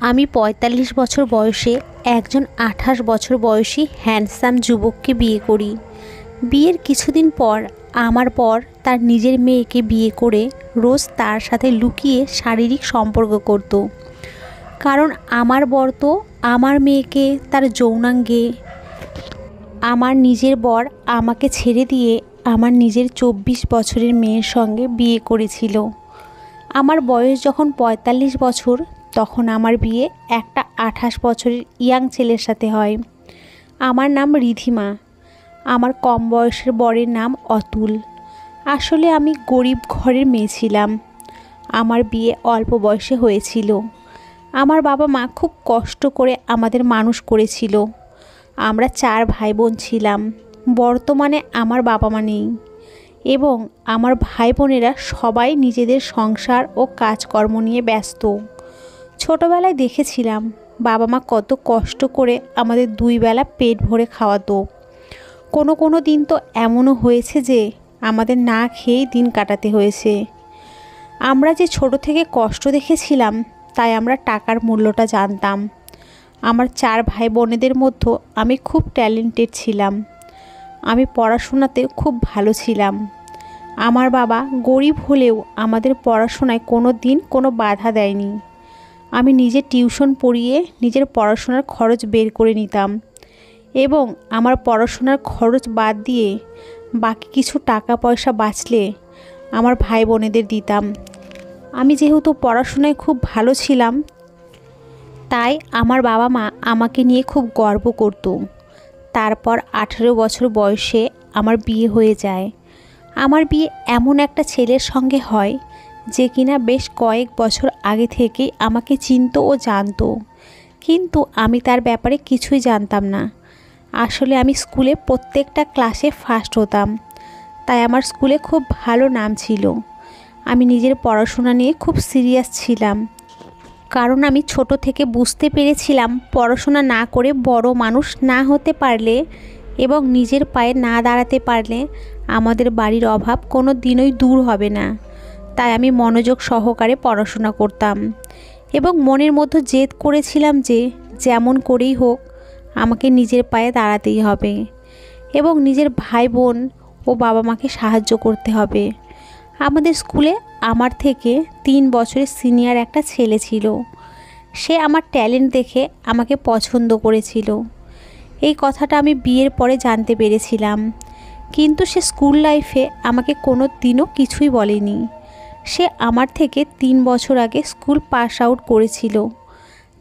আমি ৪৫ বছর বয়সে একজন ২৮ বছর বয়সী হ্যান্ডসাম যুবককে বিয়ে করি। বিয়ের কিছুদিন পর আমার বর তার নিজের মেয়েকে বিয়ে করে রোজ তার সাথে লুকিয়ে শারীরিক সম্পর্ক করত। কারণ আমার বর তো আমার মেয়েকে তার যৌনাঙ্গে, আমার নিজের বর আমাকে ছেড়ে দিয়ে আমার নিজের ২৪ বছরের মেয়ের সঙ্গে বিয়ে করেছিল। আমার বয়স যখন ৪৫ বছর, তখন আমার বিয়ে একটা ২৮ বছরের ইয়াং ছেলের সাথে হয়। আমার নাম রিধিমা। আমার কম বয়সের বরের নাম অতুল। আসলে আমি গরিব ঘরের মেয়ে ছিলাম। আমার বিয়ে অল্প বয়সে হয়েছিল। আমার বাবা মা খুব কষ্ট করে আমাদের মানুষ করেছিল। আমরা ৪ ভাই বোন ছিলাম। বর্তমানে আমার বাবা মা নেই এবং আমার ভাই বোনেরা সবাই নিজেদের সংসার ও কাজকর্ম নিয়ে ব্যস্ত। ছোটোবেলায় দেখেছিলাম বাবা মা কত কষ্ট করে আমাদের ২ বেলা পেট ভরে খাওয়াতো। কোনো দিন তো এমনও হয়েছে যে আমাদের না খেয়েই দিন কাটাতে হয়েছে। আমরা যে ছোট থেকে কষ্ট দেখেছিলাম, তাই আমরা টাকার মূল্যটা জানতাম। আমার ৪ ভাই বোনেদের মধ্যে আমি খুব ট্যালেন্টেড ছিলাম। আমি পড়াশোনাতে খুব ভালো ছিলাম। আমার বাবা গরিব হলেও আমাদের পড়াশোনায় কোনো দিন কোনো বাধা দেয়নি। আমি নিজে টিউশন পড়িয়ে নিজের পড়াশোনার খরচ বের করে নিতাম এবং আমার পড়াশোনার খরচ বাদ দিয়ে বাকি কিছু টাকা পয়সা বাঁচলে আমার ভাই বোনেদের দিতাম। আমি যেহেতু পড়াশোনায় খুব ভালো ছিলাম, তাই আমার বাবা মা আমাকে নিয়ে খুব গর্ব করত। তারপর ১৮ বছর বয়সে আমার বিয়ে হয়ে যায়। আমার বিয়ে এমন একটা ছেলের সঙ্গে হয় যে কিনা বেশ কয়েক বছর আগে থেকেই আমাকে চিনতো ও জানতো, কিন্তু আমি তার ব্যাপারে কিছুই জানতাম না। আসলে আমি স্কুলে প্রত্যেকটা ক্লাসে ফার্স্ট হতাম, তাই আমার স্কুলে খুব ভালো নাম ছিল। আমি নিজের পড়াশোনা নিয়ে খুব সিরিয়াস ছিলাম, কারণ আমি ছোট থেকে বুঝতে পেরেছিলাম পড়াশোনা না করে বড় মানুষ না হতে পারলে এবং নিজের পায়ে না দাঁড়াতে পারলে আমাদের বাড়ির অভাব কোনো দিনই দূর হবে না। তাই আমি মনোযোগ সহকারে পড়াশোনা করতাম এবং মনের মধ্যে জেদ করেছিলাম যে যেমন করেই হোক আমাকে নিজের পায়ে দাঁড়াতেই হবে এবং নিজের ভাই বোন ও বাবা মাকে সাহায্য করতে হবে। আমাদের স্কুলে আমার থেকে ৩ বছরের সিনিয়র একটা ছেলে ছিল। সে আমার ট্যালেন্ট দেখে আমাকে পছন্দ করেছিল। এই কথাটা আমি বিয়ের পরে জানতে পেরেছিলাম, কিন্তু সে স্কুল লাইফে আমাকে কোনো দিনও কিছুই বলেনি। সে আমার থেকে ৩ বছর আগে স্কুল পাস আউট করেছিল।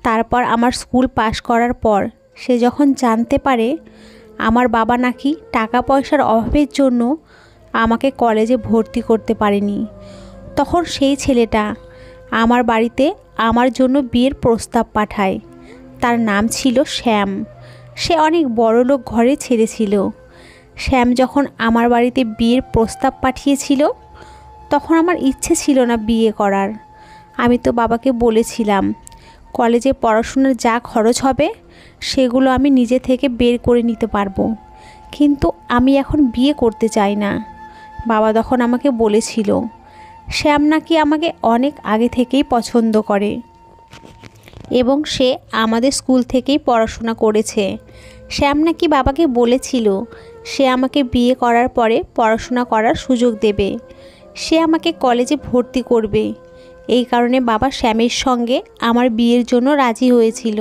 তারপর আমার স্কুল পাস করার পর সে যখন জানতে পারে আমার বাবা নাকি টাকা পয়সার অভাবের জন্য আমাকে কলেজে ভর্তি করতে পারেনি, তখন সেই ছেলেটা আমার বাড়িতে আমার জন্য বিয়ের প্রস্তাব পাঠায়। তার নাম ছিল শ্যাম। সে অনেক বড়লোক ঘরে ছেলে ছিল। শ্যাম যখন আমার বাড়িতে বিয়ের প্রস্তাব পাঠিয়েছিল, তখন আমার ইচ্ছে ছিল না বিয়ে করার। আমি তো বাবাকে বলেছিলাম কলেজে পড়াশোনার যা খরচ হবে সেগুলো আমি নিজে থেকে বের করে নিতে পারবো, কিন্তু আমি এখন বিয়ে করতে চাই না। বাবা তখন আমাকে বলেছিল শ্যাম নাকি আমাকে অনেক আগে থেকেই পছন্দ করে এবং সে আমাদের স্কুল থেকেই পড়াশোনা করেছে। শ্যাম নাকি বাবাকে বলেছিল সে আমাকে বিয়ে করার পরে পড়াশোনা করার সুযোগ দেবে, সে আমাকে কলেজে ভর্তি করবে। এই কারণে বাবা শ্যামের সঙ্গে আমার বিয়ের জন্য রাজি হয়েছিল,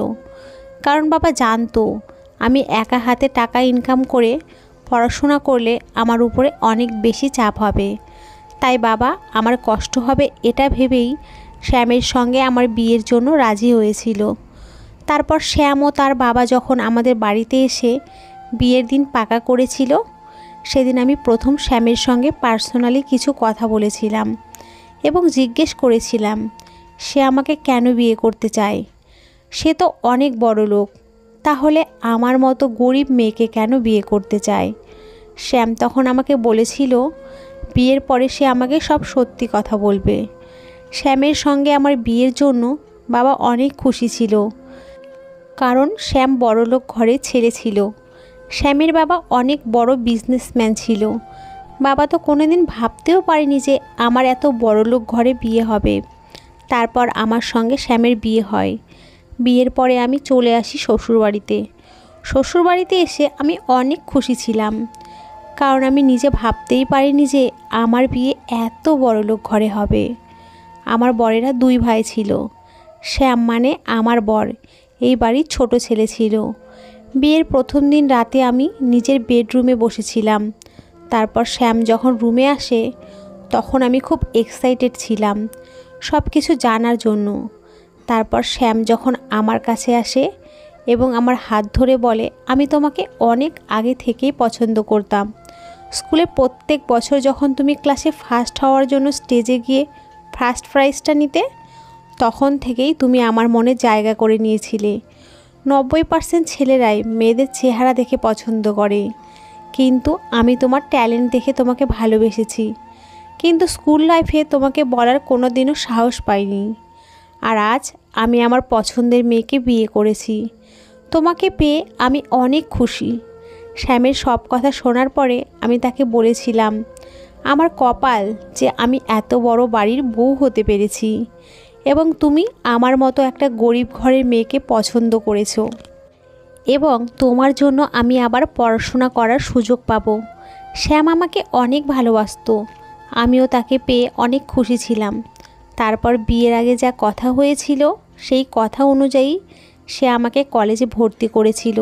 কারণ বাবা জানতো আমি একা হাতে টাকা ইনকাম করে পড়াশোনা করলে আমার উপরে অনেক বেশি চাপ হবে। তাই বাবা আমার কষ্ট হবে এটা ভেবেই শ্যামের সঙ্গে আমার বিয়ের জন্য রাজি হয়েছিল। তারপর শ্যাম ও তার বাবা যখন আমাদের বাড়িতে এসে বিয়ের দিন পাকা করেছিল, সেদিন আমি প্রথম শ্যামের সঙ্গে পার্সোনালি কিছু কথা বলেছিলাম এবং জিজ্ঞেস করেছিলাম সে আমাকে কেন বিয়ে করতে চায়। সে তো অনেক বড় লোক, তাহলে আমার মতো গরিব মেয়েকে কেন বিয়ে করতে চায়। শ্যাম তখন আমাকে বলেছিল বিয়ের পরে সে আমাকে সব সত্যি কথা বলবে। শ্যামের সঙ্গে আমার বিয়ের জন্য বাবা অনেক খুশি ছিল, কারণ শ্যাম বড়লোক ঘরে ছেলে ছিল। শ্যামের বাবা অনেক বড় বিজনেসম্যান ছিল। বাবা তো কোনোদিন ভাবতেও পারেনি যে আমার এত বড়লোক ঘরে বিয়ে হবে। তারপর আমার সঙ্গে শ্যামের বিয়ে হয়। বিয়ের পরে আমি চলে আসি শ্বশুরবাড়িতে। শ্বশুরবাড়িতে এসে আমি অনেক খুশি ছিলাম, কারণ আমি নিজে ভাবতেই পারিনি যে আমার বিয়ে এত বড়লোক ঘরে হবে। আমার বরেরা 2 ভাই ছিল। শ্যাম মানে আমার বর এই বাড়ির ছোট ছেলে ছিল। বিয়ের প্রথম দিন রাতে আমি নিজের বেডরুমে বসেছিলাম। তারপর শ্যাম যখন রুমে আসে তখন আমি খুব এক্সাইটেড ছিলাম সব কিছু জানার জন্য। তারপর শ্যাম যখন আমার কাছে আসে এবং আমার হাত ধরে বলে, আমি তোমাকে অনেক আগে থেকেই পছন্দ করতাম। স্কুলে প্রত্যেক বছর যখন তুমি ক্লাসে ফার্স্ট হওয়ার জন্য স্টেজে গিয়ে ফার্স্ট প্রাইজটা নিতে, তখন থেকেই তুমি আমার মনে জায়গা করে নিয়েছিলে। 90% ছেলেরাই মেয়েদের চেহারা দেখে পছন্দ করে, কিন্তু আমি তোমার ট্যালেন্ট দেখে তোমাকে ভালোবেসেছি। কিন্তু স্কুল লাইফে তোমাকে বলার কোনো দিনও সাহস পাইনি। আর আজ আমি আমার পছন্দের মেয়েকে বিয়ে করেছি। তোমাকে পেয়ে আমি অনেক খুশি। শ্যামের সব কথা শোনার পরে আমি তাকে বলেছিলাম, আমার কপাল যে আমি এত বড় বাড়ির বউ হতে পেরেছি এবং তুমি আমার মতো একটা গরিব ঘরের মেয়েকে পছন্দ করেছো এবং তোমার জন্য আমি আবার পড়াশোনা করার সুযোগ পাবো। শ্যাম আমাকে অনেক ভালোবাসতো, আমিও তাকে পেয়ে অনেক খুশি ছিলাম। তারপর বিয়ের আগে যা কথা হয়েছিল সেই কথা অনুযায়ী সে আমাকে কলেজে ভর্তি করেছিল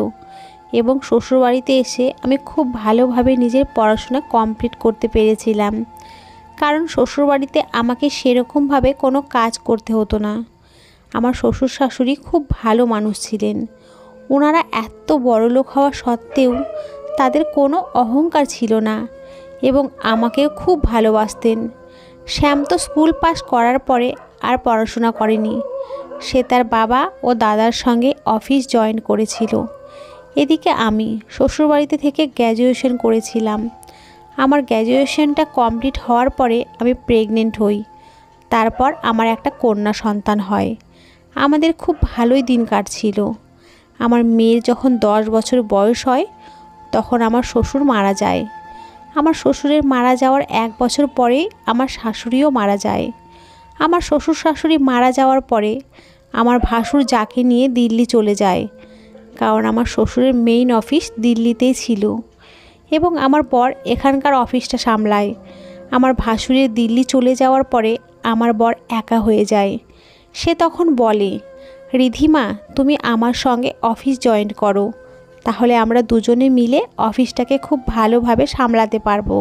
এবং শ্বশুরবাড়িতে এসে আমি খুব ভালোভাবে নিজের পড়াশোনা কমপ্লিট করতে পেরেছিলাম, কারণ শ্বশুরবাড়িতে আমাকে সেরকমভাবে কোনো কাজ করতে হতো না। আমার শ্বশুর শাশুড়ি খুব ভালো মানুষ ছিলেন। ওনারা এত বড়লোক হওয়া সত্ত্বেও তাদের কোনো অহংকার ছিল না এবং আমাকেও খুব ভালোবাসতেন। শ্যাম তো স্কুল পাস করার পরে আর পড়াশোনা করেনি। সে তার বাবা ও দাদার সঙ্গে অফিস জয়েন করেছিল। এদিকে আমি শ্বশুরবাড়িতে থেকে গ্র্যাজুয়েশন করেছিলাম। আমার গ্র্যাজুয়েশনটা কমপ্লিট হওয়ার পরে আমি প্রেগনেন্ট হই। তারপর আমার একটা কন্যা সন্তান হয়। আমাদের খুব ভালোই দিন কাটছিল। আমার মেয়ের যখন 10 বছর বয়স হয় তখন আমার শ্বশুর মারা যায়। আমার শ্বশুরের মারা যাওয়ার 1 বছর পরেই আমার শাশুড়িও মারা যায়। আমার শ্বশুর শাশুড়ি মারা যাওয়ার পরে আমার ভাসুর যাকে নিয়ে দিল্লি চলে যায়, কারণ আমার শ্বশুরের মেইন অফিস দিল্লিতেই ছিল এবং আমার বর এখানকার অফিসটা সামলায়। আমার ভাসুরের দিল্লি চলে যাওয়ার পরে আমার বর একা হয়ে যায়। সে তখন বলে, রিধিমা তুমি আমার সঙ্গে অফিস জয়েন করো, তাহলে আমরা দুজনে মিলে অফিসটাকে খুব ভালোভাবে সামলাতে পারবো।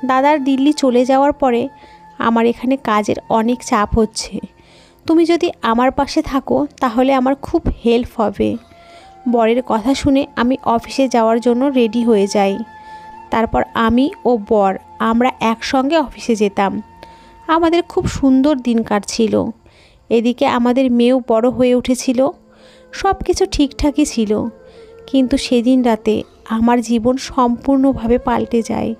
দাদার দিল্লি চলে যাওয়ার পরে আমার এখানে কাজের অনেক চাপ হচ্ছে। তুমি যদি আমার পাশে থাকো তাহলে আমার খুব হেল্প হবে। বরের কথা শুনে আমি অফিসে যাওয়ার জন্য রেডি হয়ে যাই। তারপর আমি ও বর আমরা একসঙ্গে অফিসে যেতাম। আমাদের খুব সুন্দর দিন কাটছিল। এদিকে আমাদের মেয়েও বড় হয়ে উঠেছিল। সব কিছু ঠিকঠাকই ছিল, কিন্তু সেদিন রাতে আমার জীবন সম্পূর্ণভাবে পাল্টে যায়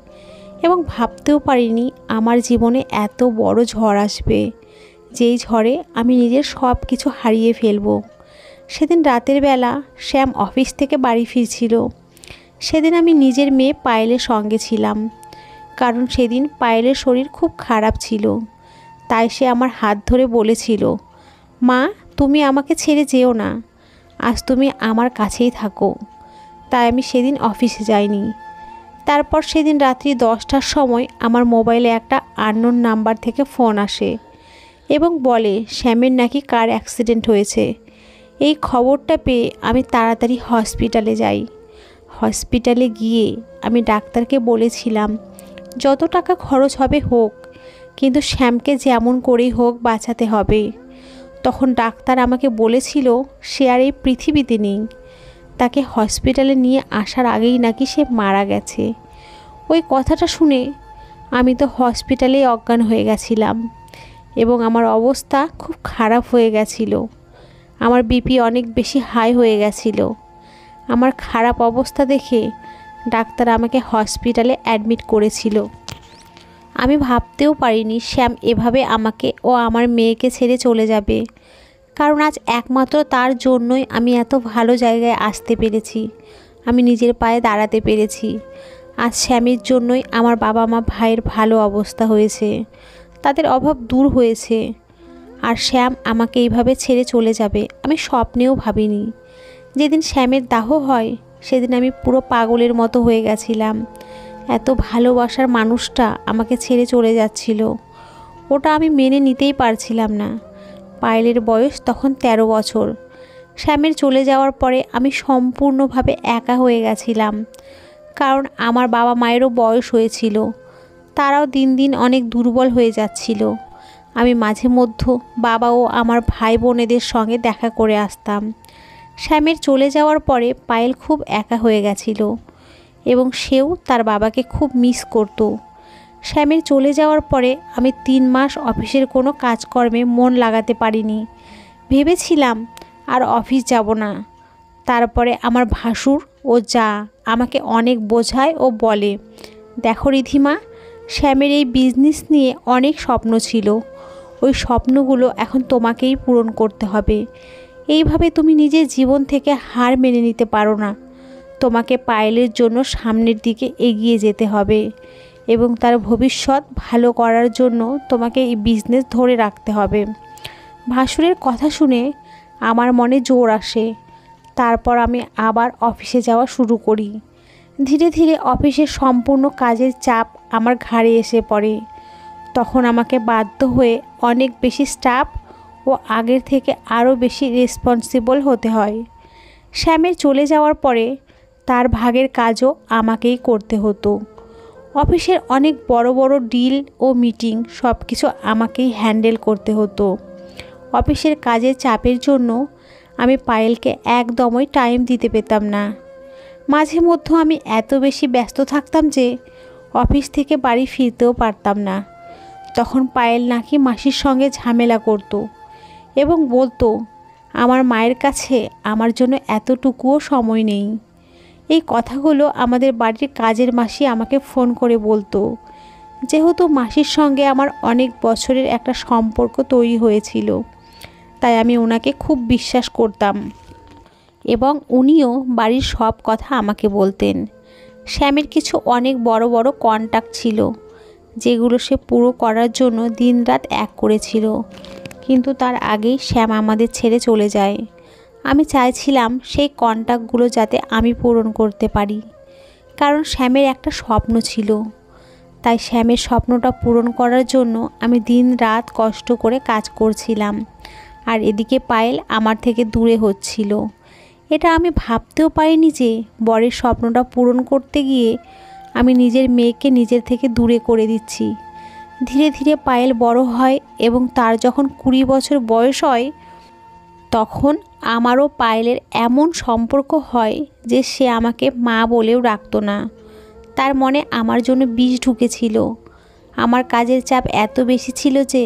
এবং ভাবতেও পারিনি আমার জীবনে এত বড় ঝড় আসবে, যেই ঝড়ে আমি নিজের সব কিছু হারিয়ে ফেলবো। সেদিন রাতের বেলা শ্যাম অফিস থেকে বাড়ি ফিরছিল। সেদিন আমি নিজের মেয়ে পায়েলের সঙ্গে ছিলাম, কারণ সেদিন পায়েলের শরীর খুব খারাপ ছিল। তাই সে আমার হাত ধরে বলেছিল, মা তুমি আমাকে ছেড়ে যেও না, আজ তুমি আমার কাছেই থাকো। তাই আমি সেদিন অফিসে যাইনি। তারপর সেদিন রাত্রি 10টার সময় আমার মোবাইলে একটা আননোন নাম্বার থেকে ফোন আসে এবং বলে শ্যামের নাকি কার অ্যাক্সিডেন্ট হয়েছে। এই খবরটা পেয়ে আমি তাড়াতাড়ি হসপিটালে যাই। হসপিটালে গিয়ে আমি ডাক্তারকে বলেছিলাম যত টাকা খরচ হবে হোক, কিন্তু শ্যামকে যেমন করেই হোক বাঁচাতে হবে। তখন ডাক্তার আমাকে বলেছিল সে আর এই পৃথিবীতে নেই। তাকে হসপিটালে নিয়ে আসার আগেই নাকি সে মারা গেছে। ওই কথাটা শুনে আমি তো হসপিটালেই অজ্ঞান হয়ে গেছিলাম এবং আমার অবস্থা খুব খারাপ হয়ে গেছিল। আমার বিপি অনেক বেশি হাই হয়ে গেছিল। আমার খারাপ অবস্থা দেখে ডাক্তার আমাকে হসপিটালে অ্যাডমিট করেছিল। আমি ভাবতেও পারিনি শ্যাম এভাবে আমাকে ও আমার মেয়েকে ছেড়ে চলে যাবে, কারণ আজ একমাত্র তার জন্যই আমি এত ভালো জায়গায় আসতে পেরেছি, আমি নিজের পায়ে দাঁড়াতে পেরেছি। আজ শ্যামের জন্যই আমার বাবা মা ভাইয়ের ভালো অবস্থা হয়েছে, তাদের অভাব দূর হয়েছে। আর শ্যাম আমাকে এইভাবে ছেড়ে চলে যাবে আমি স্বপ্নেও ভাবিনি। যেদিন শ্যামের দাহ হয় সেদিন আমি পুরো পাগলের মতো হয়ে গেছিলাম। এত ভালোবাসার মানুষটা আমাকে ছেড়ে চলে যাচ্ছিল, ওটা আমি মেনে নিতেই পারছিলাম না। পায়েলের বয়স তখন 13 বছর। শ্যামের চলে যাওয়ার পরে আমি সম্পূর্ণভাবে একা হয়ে গেছিলাম, কারণ আমার বাবা মায়েরও বয়স হয়েছিল, তারাও দিন দিন অনেক দুর্বল হয়ে যাচ্ছিল। আমি মাঝে মধ্যে বাবা ও আমার ভাই বোনেদের সঙ্গে দেখা করে আসতাম। শ্যামের চলে যাওয়ার পরে পায়েল খুব একা হয়ে গেছিল এবং সেও তার বাবাকে খুব মিস করত। শ্যামের চলে যাওয়ার পরে আমি 3 মাস অফিসের কোনো কাজকর্মে মন লাগাতে পারিনি। ভেবেছিলাম আর অফিস যাব না। তারপরে আমার ভাসুর ও যা আমাকে অনেক বোঝায় ও বলে, দেখো রিধিমা, শ্যামের এই বিজনেস নিয়ে অনেক স্বপ্ন ছিল, ওই স্বপ্নগুলো এখন তোমাকেই পূরণ করতে হবে। এইভাবে তুমি নিজের জীবন থেকে হার মেনে নিতে পারো না। তোমাকে পায়েলের জন্য সামনের দিকে এগিয়ে যেতে হবে এবং তার ভবিষ্যৎ ভালো করার জন্য তোমাকে এই বিজনেস ধরে রাখতে হবে। ভাসুরের কথা শুনে আমার মনে জোর আসে। তারপর আমি আবার অফিসে যাওয়া শুরু করি। ধীরে ধীরে অফিসের সম্পূর্ণ কাজের চাপ আমার ঘাড়ে এসে পড়ে। তখন আমাকে বাধ্য হয়ে অনেক বেশি স্টাফ ও আগের থেকে আরও বেশি রেসপন্সিবল হতে হয়। শ্যামের চলে যাওয়ার পরে তার ভাগের কাজও আমাকেই করতে হতো। অফিসের অনেক বড় বড় ডিল ও মিটিং সব কিছু আমাকেই হ্যান্ডেল করতে হতো। অফিসের কাজের চাপের জন্য আমি পায়েলকে একদমই টাইম দিতে পেতাম না। মাঝে মধ্যে আমি এত বেশি ব্যস্ত থাকতাম যে অফিস থেকে বাড়ি ফিরতেও পারতাম না। তখন পায়েল নাকি মাসির সঙ্গে ঝামেলা করত এবং বলতো, আমার মায়ের কাছে আমার জন্য এতটুকুও সময় নেই। এই কথাগুলো আমাদের বাড়ির কাজের মাসি আমাকে ফোন করে বলতো। যেহেতু মাসির সঙ্গে আমার অনেক বছরের একটা সম্পর্ক তৈরি হয়েছিল, তাই আমি ওনাকে খুব বিশ্বাস করতাম এবং উনিও বাড়ির সব কথা আমাকে বলতেন। শ্যামের কিছু অনেক বড় বড় কন্ট্যাক্ট ছিল, যেগুলো সে পুরো করার জন্য দিনরাত এক করেছিল, কিন্তু তার আগেই শ্যাম আমাদের ছেড়ে চলে যায়। আমি চাইছিলাম সেই কন্ট্যাক্টগুলো যাতে আমি পূরণ করতে পারি, কারণ শ্যামের একটা স্বপ্ন ছিল। তাই শ্যামের স্বপ্নটা পূরণ করার জন্য আমি দিন রাত কষ্ট করে কাজ করছিলাম, আর এদিকে পায়েল আমার থেকে দূরে হচ্ছিল। এটা আমি ভাবতেও পারিনি যে বরের স্বপ্নটা পূরণ করতে গিয়ে আমি নিজের মেয়েকে নিজের থেকে দূরে করে দিচ্ছি। ধীরে ধীরে পায়েল বড় হয় এবং তার যখন 20 বছর বয়স হয়, তখন আমারও পায়েলের এমন সম্পর্ক হয় যে সে আমাকে মা বলেও ডাকতো না। তার মনে আমার জন্য বিষ ঢুকেছিল। আমার কাজের চাপ এত বেশি ছিল যে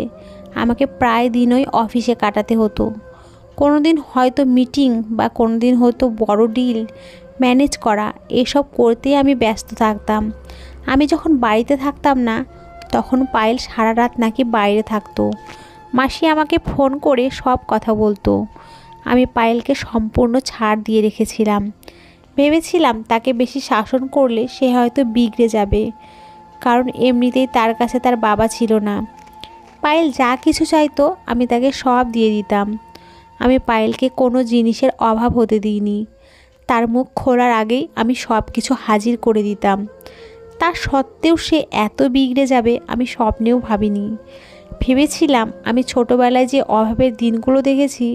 আমাকে প্রায় দিনই অফিসে কাটাতে হতো। কোনো দিন হয়তো মিটিং বা কোনো দিন হয়তো বড় ডিল ম্যানেজ করা, এসব করতেই আমি ব্যস্ত থাকতাম। আমি যখন বাড়িতে থাকতাম না, তখন পায়েল সারা রাত নাকি বাইরে থাকতো। মাসি আমাকে ফোন করে সব কথা বলতো। আমি পায়েলকে সম্পূর্ণ ছাড় দিয়ে রেখেছিলাম। ভেবেছিলাম তাকে বেশি শাসন করলে সে হয়তো বিগড়ে যাবে, কারণ এমনিতেই তার কাছে তার বাবা ছিল না। পায়েল যা কিছু চাইতো আমি তাকে সব দিয়ে দিতাম। আমি পায়েলকে কোনো জিনিসের অভাব হতে দিইনি। তার মুখ খোলার আগেই আমি সব কিছু হাজির করে দিতাম। তা সত্ত্বেও সে এত বিগড়ে যাবে আমি স্বপ্নেও ভাবিনি। ভেবেছিলাম আমি ছোটোবেলায় যে অভাবের দিনগুলো দেখেছি,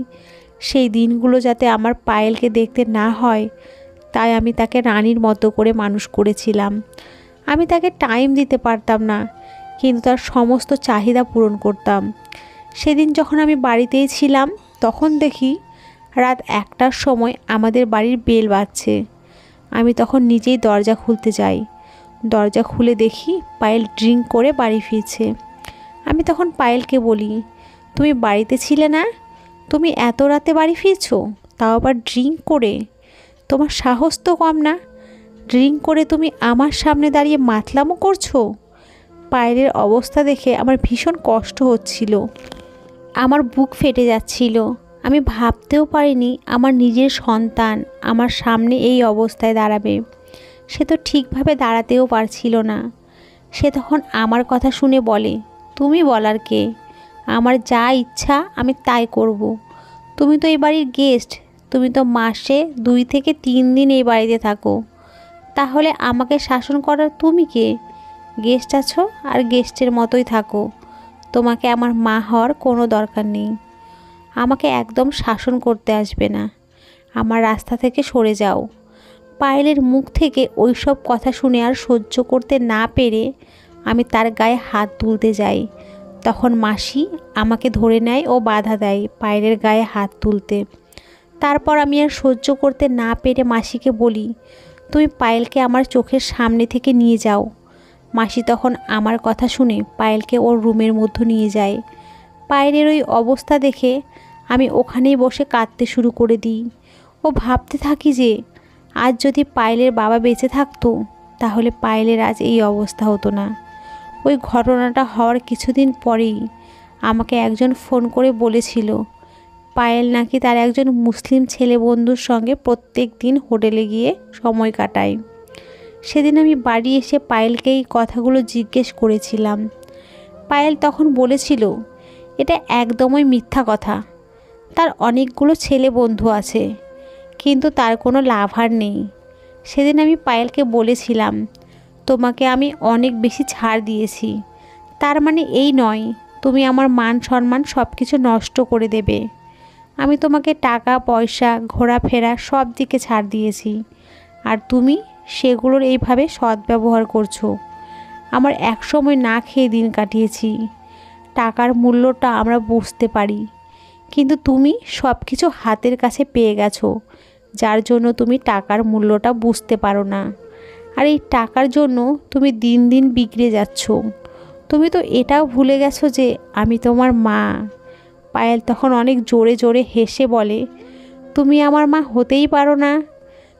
সেই দিনগুলো যাতে আমার পায়েলকে দেখতে না হয়, তাই আমি তাকে রানীর মতো করে মানুষ করেছিলাম। আমি তাকে টাইম দিতে পারতাম না, কিন্তু তার সমস্ত চাহিদা পূরণ করতাম। সেদিন যখন আমি বাড়িতেই ছিলাম, তখন দেখি রাত 1টার সময় আমাদের বাড়ির বেল বাজছে। আমি তখন নিজেই দরজা খুলতে যাই। দরজা খুলে দেখি পায়েল ড্রিঙ্ক করে বাড়ি ফিরছে। আমি তখন পায়েলকে বলি, তুমি বাড়িতে ছিলে না? তুমি এত রাতে বাড়ি ফিরছো, তাও আবার ড্রিঙ্ক করে? তোমার সাহস তো কম না? ড্রিঙ্ক করে তুমি আমার সামনে দাঁড়িয়ে মাতলামো করছো? পায়েলের অবস্থা দেখে আমার ভীষণ কষ্ট হচ্ছিল, আমার বুক ফেটে যাচ্ছিল। আমি ভাবতেও পারিনি আমার নিজের সন্তান আমার সামনে এই অবস্থায় দাঁড়াবে। সে তো ঠিকভাবে দাঁড়াতেও পারছিল না। সে তখন আমার কথা শুনে বলে, তুমি বলার কে? আমার যা ইচ্ছা আমি তাই করব। তুমি তো এই বাড়ির গেস্ট, তুমি তো মাসে 2 থেকে 3 দিন এই বাড়িতে থাকো, তাহলে আমাকে শাসন করার তুমি কে? গেস্ট আছো আর গেস্টের মতোই থাকো, তোমাকে আমার মা হওয়ার কোনো দরকার নেই। আমাকে একদম শাসন করতে আসবে না, আমার রাস্তা থেকে সরে যাও। পায়েলের মুখ থেকে ওই সব কথা শুনে আর সহ্য করতে না পেরে আমি তার গায়ে হাত তুলতে যাই। তখন মাসি আমাকে ধরে নেয় ও বাধা দেয় পায়েলের গায়ে হাত তুলতে। তারপর আমি আর সহ্য করতে না পেরে মাসিকে বলি, তুমি পায়েলকে আমার চোখের সামনে থেকে নিয়ে যাও। মাসি তখন আমার কথা শুনে পায়েলকে ওর রুমের মধ্যে নিয়ে যায়। পায়েলের ওই অবস্থা দেখে আমি ওখানেই বসে কাঁদতে শুরু করে দিই ও ভাবতে থাকি যে আজ যদি পায়েলের বাবা বেঁচে থাকতো তাহলে পায়েলের আজ এই অবস্থা হতো না। ওই ঘটনাটা হওয়ার কিছুদিন পরেই আমাকে একজন ফোন করে বলেছিল পায়েল নাকি তার একজন মুসলিম ছেলে বন্ধুর সঙ্গে প্রত্যেক দিন হোটেলে গিয়ে সময় কাটায়। সেদিন আমি বাড়ি এসে পায়েলকে এই কথাগুলো জিজ্ঞেস করেছিলাম। পায়েল তখন বলেছিল এটা একদমই মিথ্যা কথা, তার অনেকগুলো ছেলে বন্ধু আছে, কিন্তু তার কোনো লাভ আর নেই। সেদিন আমি পায়েলকে বলেছিলাম তোমাকে আমি অনেক বেশি ছাড় দিয়েছি, তার মানে এই নয় তুমি আমার মান সম্মান সব কিছু নষ্ট করে দেবে। আমি তোমাকে টাকা পয়সা ঘোরাফেরা সব দিকে ছাড় দিয়েছি, আর তুমি সেগুলোর এইভাবে সদ্ব্যবহার করছো। আমার একসময় না খেয়ে দিন কাটিয়েছি, টাকার মূল্যটা আমরা বুঝতে পারি, কিন্তু তুমি সব কিছু হাতের কাছে পেয়ে গেছো, যার জন্য তুমি টাকার মূল্যটা বুঝতে পারো না। আর এই টাকার জন্য তুমি দিন দিন বিগড়ে যাচ্ছ। তুমি তো এটাও ভুলে গেছো যে আমি তোমার মা। পায়েল তখন অনেক জোরে জোরে হেসে বলে, তুমি আমার মা হতেই পারো না।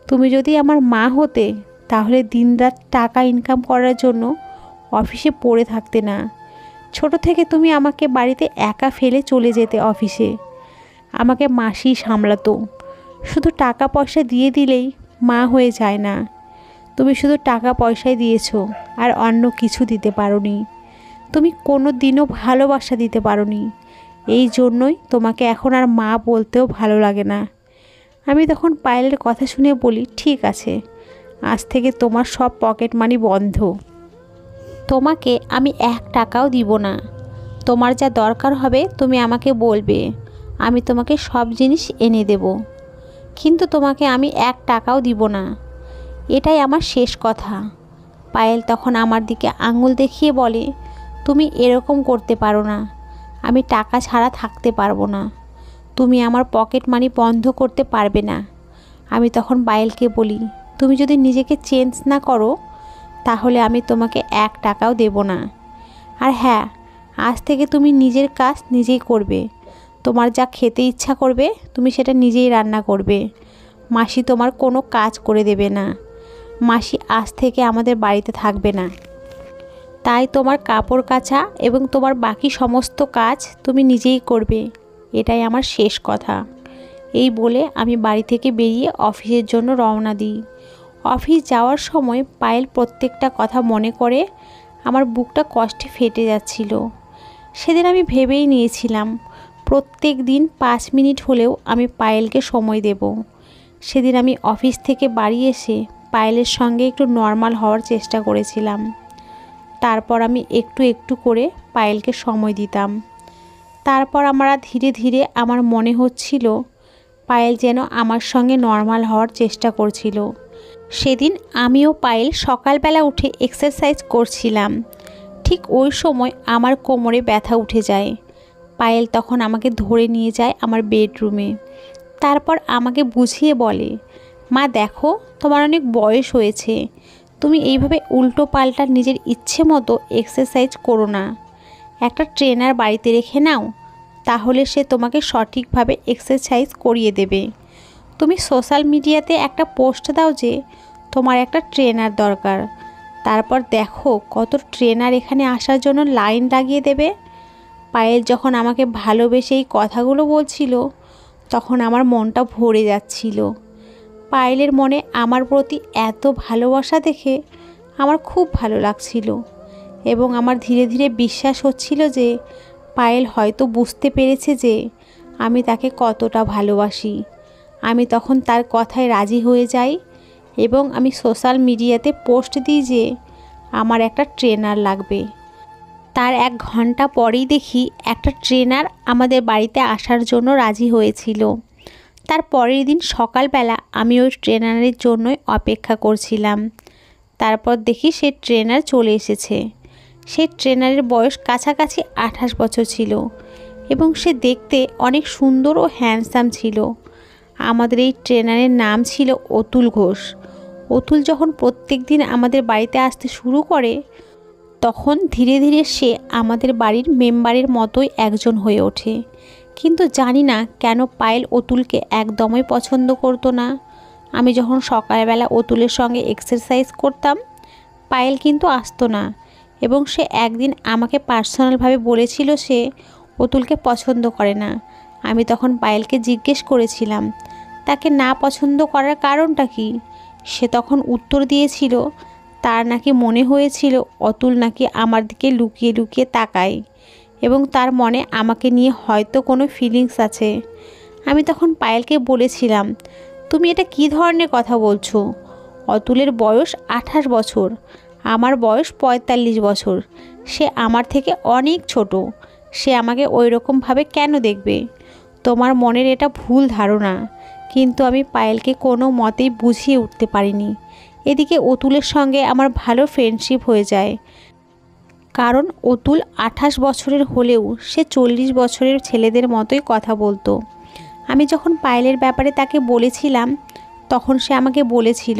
তুমি যদি আমার মা হতে তাহলে দিনরাত টাকা ইনকাম করার জন্য অফিসে পড়ে থাকতে না। ছোট থেকে তুমি আমাকে বাড়িতে একা ফেলে চলে যেতে অফিসে, আমাকে মাসি সামলাতো। শুধু টাকা পয়সা দিয়ে দিলেই মা হয়ে যায় না। তুমি শুধু টাকা পয়সাই দিয়েছো আর অন্য কিছু দিতে পারোনি। তুমি কোনো দিনও ভালোবাসা দিতে পারোনি, এই জন্যই তোমাকে এখন আর মা বলতেও ভালো লাগে না। আমি তখন পায়েলের কথা শুনে বলি, ঠিক আছে, আজ থেকে তোমার সব পকেট মানি বন্ধ, তোমাকে আমি 1 টাকাও দিব না। তোমার যা দরকার হবে তুমি আমাকে বলবে, আমি তোমাকে সব জিনিস এনে দেব, কিন্তু তোমাকে আমি 1 টাকাও দিব না। এটাই আমার শেষ কথা। পায়েল তখন আমার দিকে আঙুল দেখিয়ে বলে, তুমি এরকম করতে পারো না, আমি টাকা ছাড়া থাকতে পারবো না, তুমি আমার পকেট মানি বন্ধ করতে পারবে না। আমি তখন পায়েলকে বলি, তুমি যদি নিজেকে চেঞ্জ না করো তাহলে আমি তোমাকে 1 টাকাও দেব না। আর হ্যাঁ, আজ থেকে তুমি নিজের কাজ নিজেই করবে, তোমার যা খেতে ইচ্ছা করবে তুমি সেটা নিজেই রান্না করবে, মাসি তোমার কোনো কাজ করে দেবে না। মাসি আজ থেকে আমাদের বাড়িতে থাকবে না, তাই তোমার কাপড় কাচা এবং তোমার বাকি সমস্ত কাজ তুমি নিজেই করবে, এটাই আমার শেষ কথা। এই বলে আমি বাড়ি থেকে বেরিয়ে অফিসের জন্য রওনা দিই। অফিস যাওয়ার সময় পায়েল প্রত্যেকটা কথা মনে করে আমার বুকটা কষ্টে ফেটে যাচ্ছিল। সেদিন আমি ভেবেই নিয়েছিলাম প্রত্যেক দিন 5 মিনিট হলেও আমি পায়েলকে সময় দেব। সেদিন আমি অফিস থেকে বাড়ি এসে পায়েলের সঙ্গে একটু নর্মাল হওয়ার চেষ্টা করেছিলাম। তারপর আমি একটু একটু করে পায়েলকে সময় দিতাম। তারপর আমরা ধীরে ধীরে আমার মনে হচ্ছিল পায়েল যেন আমার সঙ্গে নর্মাল হওয়ার চেষ্টা করছিল। সেদিন আমিও পায়েল সকালবেলা উঠে এক্সারসাইজ করছিলাম। ঠিক ওই সময় আমার কোমরে ব্যথা উঠে যায়। পায়েল তখন আমাকে ধরে নিয়ে যায় আমার বেডরুমে। তারপর আমাকে বুঝিয়ে বলে, মা দেখো, তোমার অনেক বয়স হয়েছে, তুমি এইভাবে উল্টো পাল্টা নিজের ইচ্ছে মতো এক্সারসাইজ করো না, একটা ট্রেনার বাড়িতে রেখে নাও, তাহলে সে তোমাকে সঠিকভাবে এক্সারসাইজ করিয়ে দেবে। তুমি সোশ্যাল মিডিয়াতে একটা পোস্ট দাও যে তোমার একটা ট্রেনার দরকার, তারপর দেখো কত ট্রেনার এখানে আসার জন্য লাইন লাগিয়ে দেবে। পায়েল যখন আমাকে ভালোবেসে এই কথাগুলো বলছিল তখন আমার মনটা ভরে যাচ্ছিল। পায়েলের মনে আমার প্রতি এত ভালোবাসা দেখে আমার খুব ভালো লাগছিল এবং আমার ধীরে ধীরে বিশ্বাস হচ্ছিল যে পায়েল হয়তো বুঝতে পেরেছে যে আমি তাকে কতটা ভালোবাসি। আমি তখন তার কথায় রাজি হয়ে যাই এবং আমি সোশ্যাল মিডিয়াতে পোস্ট দিই যে আমার একটা ট্রেনার লাগবে। তার 1 ঘন্টা পরেই দেখি একটা ট্রেনার আমাদের বাড়িতে আসার জন্য রাজি হয়েছিল। তার পরের দিন সকালবেলা আমি ওই ট্রেনারের জন্যই অপেক্ষা করছিলাম। তারপর দেখি সে ট্রেনার চলে এসেছে। সেই ট্রেনারের বয়স কাছাকাছি 28 বছর ছিল এবং সে দেখতে অনেক সুন্দর ও হ্যান্ডসাম ছিল। আমাদের এই ট্রেনারের নাম ছিল অতুল ঘোষ। অতুল যখন প্রত্যেক দিন আমাদের বাড়িতে আসতে শুরু করে তখন ধীরে ধীরে সে আমাদের বাড়ির মেম্বারের মতোই একজন হয়ে ওঠে। কিন্তু জানি না কেন পায়েল অতুলকে একদমই পছন্দ করতো না। আমি যখন সকালবেলা অতুলের সঙ্গে এক্সারসাইজ করতাম, পায়েল কিন্তু আসতো না এবং সে একদিন আমাকে পার্সোনালভাবে বলেছিল সে অতুলকে পছন্দ করে না। আমি তখন পায়েলকে জিজ্ঞেস করেছিলাম তাকে না পছন্দ করার কারণটা কি। সে তখন উত্তর দিয়েছিল তার নাকি মনে হয়েছিল অতুল নাকি আমার দিকে লুকিয়ে লুকিয়ে তাকায় এবং তার মনে আমাকে নিয়ে হয়তো কোনো ফিলিংস আছে। আমি তখন পায়েলকে বলেছিলাম তুমি এটা কী ধরনের কথা বলছো? অতুলের বয়স 28 বছর, আমার বয়স 45 বছর। সে আমার থেকে অনেক ছোট। সে আমাকে ওই রকমভাবে কেন দেখবে? তোমার মনের এটা ভুল ধারণা। কিন্তু আমি পায়েলকে কোনো মতেই বুঝিয়ে উঠতে পারিনি। এদিকে অতুলের সঙ্গে আমার ভালো ফ্রেন্ডশিপ হয়ে যায়, কারণ অতুল 28 বছরের হলেও সে 40 বছরের ছেলেদের মতোই কথা বলতো। আমি যখন পায়েলের ব্যাপারে তাকে বলেছিলাম তখন সে আমাকে বলেছিল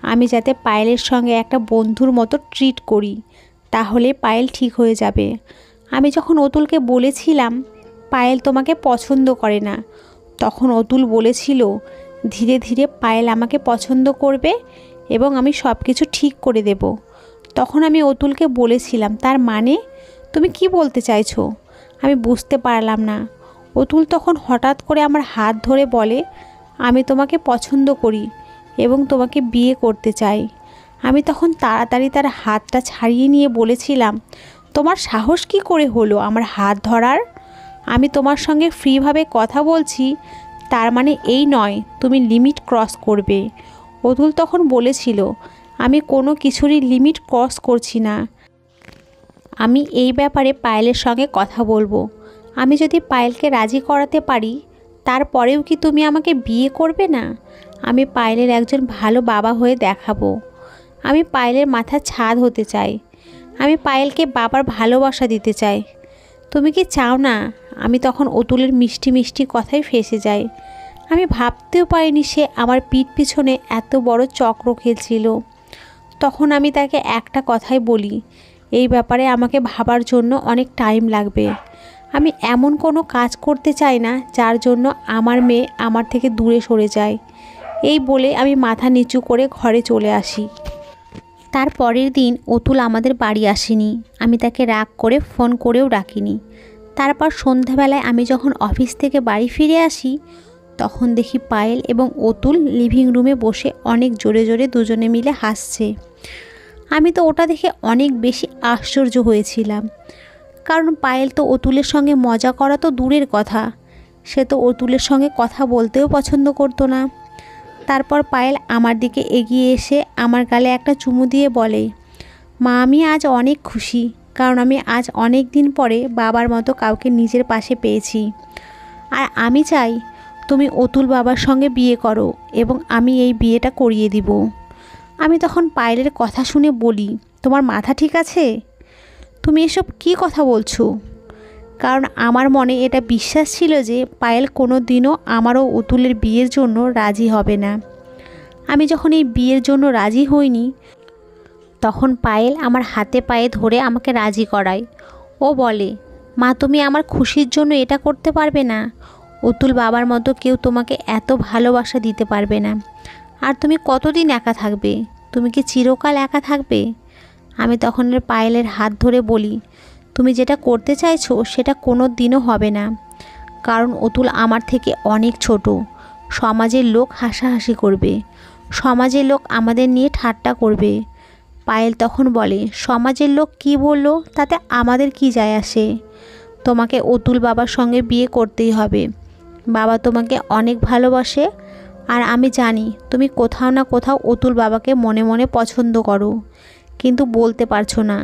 আমি যাতে পায়েলের সঙ্গে একটা বন্ধুর মতো ট্রিট করি, তাহলে পায়েল ঠিক হয়ে যাবে। আমি যখন অতুলকে বলেছিলাম পায়েল তোমাকে পছন্দ করে না, তখন অতুল বলেছিল ধীরে ধীরে পায়েল আমাকে পছন্দ করবে এবং আমি সব কিছু ঠিক করে দেব। তখন আমি অতুলকে বলেছিলাম তার মানে তুমি কি বলতে চাইছো? আমি বুঝতে পারলাম না। অতুল তখন হঠাৎ করে আমার হাত ধরে বলে আমি তোমাকে পছন্দ করি এবং তোমাকে বিয়ে করতে চাই। আমি তখন তাড়াতাড়ি তার হাতটা ছাড়িয়ে নিয়ে বলেছিলাম তোমার সাহস কি করে হলো আমার হাত ধরার? আমি তোমার সঙ্গে ফ্রিভাবে কথা বলছি, তার মানে এই নয় তুমি লিমিট ক্রস করবে। অতুল তখন বলেছিল আমি কোনো কিছুরই লিমিট ক্রস করছি না। আমি এই ব্যাপারে পায়েলের সঙ্গে কথা বলবো। আমি যদি পায়েলকে রাজি করাতে পারি তারপরেও কি তুমি আমাকে বিয়ে করবে না? আমি পায়েলের একজন ভালো বাবা হয়ে দেখাবো। আমি পায়েলের মাথার ছাদ হতে চাই। আমি পায়েলকে বাবার ভালোবাসা দিতে চাই। তুমি কি চাও না? আমি তখন অতুলের মিষ্টি মিষ্টি কথায় ফেঁসে যাই। আমি ভাবতেও পারিনি সে আমার পিঠ পিছনে এত বড় চক্র খেলছিল। তখন আমি তাকে একটা কথাই বলি এই ব্যাপারে আমাকে ভাবার জন্য অনেক টাইম লাগবে। আমি এমন কোনো কাজ করতে চাই না যার জন্য আমার মেয়ে আমার থেকে দূরে সরে যায়। এই বলে আমি মাথা নিচু করে ঘরে চলে আসি। তার পরের দিন অতুল আমাদের বাড়ি আসেনি। আমি তাকে রাগ করে ফোন করেও ডাকিনি। তারপর সন্ধ্যাবেলায় আমি যখন অফিস থেকে বাড়ি ফিরে আসি তখন দেখি পায়েল এবং অতুল লিভিং রুমে বসে অনেক জোরে জোরে দুজনে মিলে হাসছে। আমি তো ওটা দেখে অনেক বেশি আশ্চর্য হয়েছিলাম, কারণ পায়েল তো অতুলের সঙ্গে মজা করা তো দূরের কথা, সে তো অতুলের সঙ্গে কথা বলতেও পছন্দ করতো না। তারপর পায়েল আমার দিকে এগিয়ে এসে আমার গালে একটা চুমু দিয়ে বলে মা আমি আজ অনেক খুশি, কারণ আমি আজ অনেক দিন পরে বাবার মতো কাউকে নিজের পাশে পেয়েছি। আর আমি চাই তুমি অতুল বাবার সঙ্গে বিয়ে করো এবং আমি এই বিয়েটা করিয়ে দিব। আমি তখন পায়েলের কথা শুনে বলি তোমার মাথা ঠিক আছে? তুমি এসব কী কথা বলছো? কারণ আমার মনে এটা বিশ্বাস ছিল যে পায়েল কোনো দিনও আমারও অতুলের বিয়ের জন্য রাজি হবে না। আমি যখন এই বিয়ের জন্য রাজি হইনি তখন পায়েল আমার হাতে পায়ে ধরে আমাকে রাজি করায়। ও বলে মা তুমি আমার খুশির জন্য এটা করতে পারবে না? অতুল বাবার মতো কেউ তোমাকে এত ভালোবাসা দিতে পারবে না। আর তুমি কতদিন একা থাকবে? তুমি কি চিরকাল একা থাকবে? আমি তখন পায়েলের হাত ধরে বলি তুমি যেটা করতে চাইছো সেটা কোনো দিনও হবে না, কারণ অতুল আমার থেকে অনেক ছোট। সমাজের লোক হাসাহাসি করবে, সমাজের লোক আমাদের নিয়ে ঠাট্টা করবে। পায়েল তখন বলে সমাজের লোক কি বললো তাতে আমাদের কি যায় আসে? তোমাকে অতুল বাবার সঙ্গে বিয়ে করতেই হবে। বাবা তোমাকে অনেক ভালোবাসে, আর আমি জানি তুমি কোথাও না কোথাও অতুল বাবাকে মনে মনে পছন্দ করো, কিন্তু বলতে পারছো না।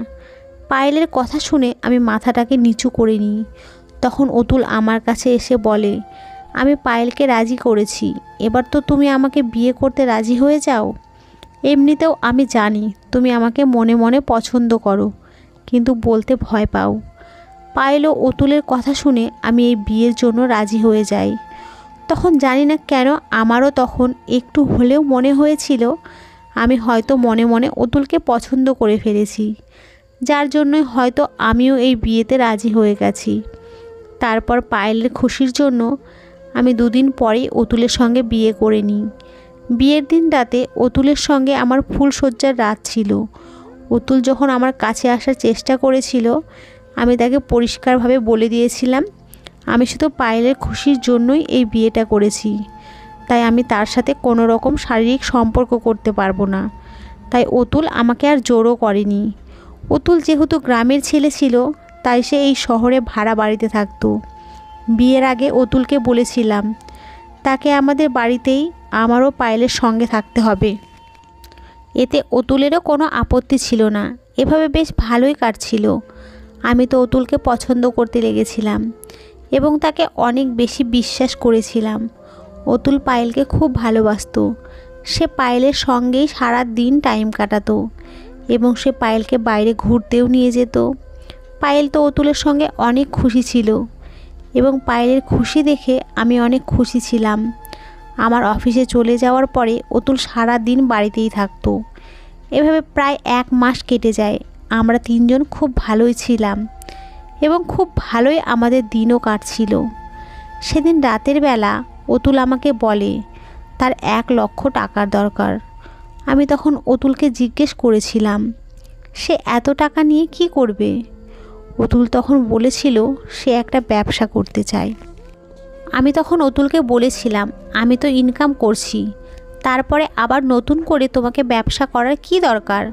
পায়েলের কথা শুনে আমি মাথাটাকে নিচু করে নিই। তখন অতুল আমার কাছে এসে বলে, আমি পায়েলকে রাজি করেছি, এবার তো তুমি আমাকে বিয়ে করতে রাজি হয়ে যাও। এমনিতেও আমি জানি তুমি আমাকে মনে মনে পছন্দ করো, কিন্তু বলতে ভয় পাও। পায়েল ও অতুলের কথা শুনে আমি এই বিয়ের জন্য রাজি হয়ে যাই। তখন জানি না কেন আমারও তখন একটু হলেও মনে হয়েছিল আমি হয়তো মনে মনে অতুলকে পছন্দ করে ফেলেছি, যার জন্যই হয়তো আমিও এই বিয়েতে রাজি হয়ে গেছি। তারপর পায়েলের খুশির জন্য আমি 2 দিন পরেই অতুলের সঙ্গে বিয়ে করে নিই। বিয়ের দিন রাতে অতুলের সঙ্গে আমার ফুলশয্যার রাত ছিল। অতুল যখন আমার কাছে আসার চেষ্টা করেছিল, আমি তাকে পরিষ্কারভাবে বলে দিয়েছিলাম আমি শুধু পায়েলের খুশির জন্যই এই বিয়েটা করেছি, তাই আমি তার সাথে কোনো রকম শারীরিক সম্পর্ক করতে পারবো না। তাই অতুল আমাকে আর জোরও করেনি। অতুল যেহেতু গ্রামের ছেলে ছিল, তাই সে এই শহরে ভাড়া বাড়িতে থাকতো। বিয়ের আগে অতুলকে বলেছিলাম তাকে আমাদের বাড়িতেই আমারও পায়েলের সঙ্গে থাকতে হবে। এতে অতুলেরও কোনো আপত্তি ছিল না। এভাবে বেশ ভালোই কাটছিল। আমি তো অতুলকে পছন্দ করতে লেগেছিলাম এবং তাকে অনেক বেশি বিশ্বাস করেছিলাম। অতুল পায়েলকে খুব ভালোবাসতো। সে পায়েলের সঙ্গেই সারা দিন টাইম কাটাতো এবং সে পায়েলকে বাইরে ঘুরতেও নিয়ে যেত। পায়েল তো অতুলের সঙ্গে অনেক খুশি ছিল এবং পায়েলের খুশি দেখে আমি অনেক খুশি ছিলাম। আমার অফিসে চলে যাওয়ার পরে অতুল সারা দিন বাড়িতেই থাকতো। এভাবে প্রায় 1 মাস কেটে যায়। আমরা 3 জন খুব ভালোই ছিলাম এবং খুব ভালোই আমাদের দিনও কাটছিল। সেদিন রাতের বেলা অতুল আমাকে বলে তার 1 লক্ষ টাকার দরকার। আমি তখন অতুলকে জিজ্ঞেস করেছিলাম সে এত টাকা নিয়ে কি করবে। অতুল তখন বলেছিল সে একটা ব্যবসা করতে চায়। আমি তখন অতুলকে বলেছিলাম আমি তো ইনকাম করছি, তারপরে আবার নতুন করে তোমাকে ব্যবসা করার কি দরকার।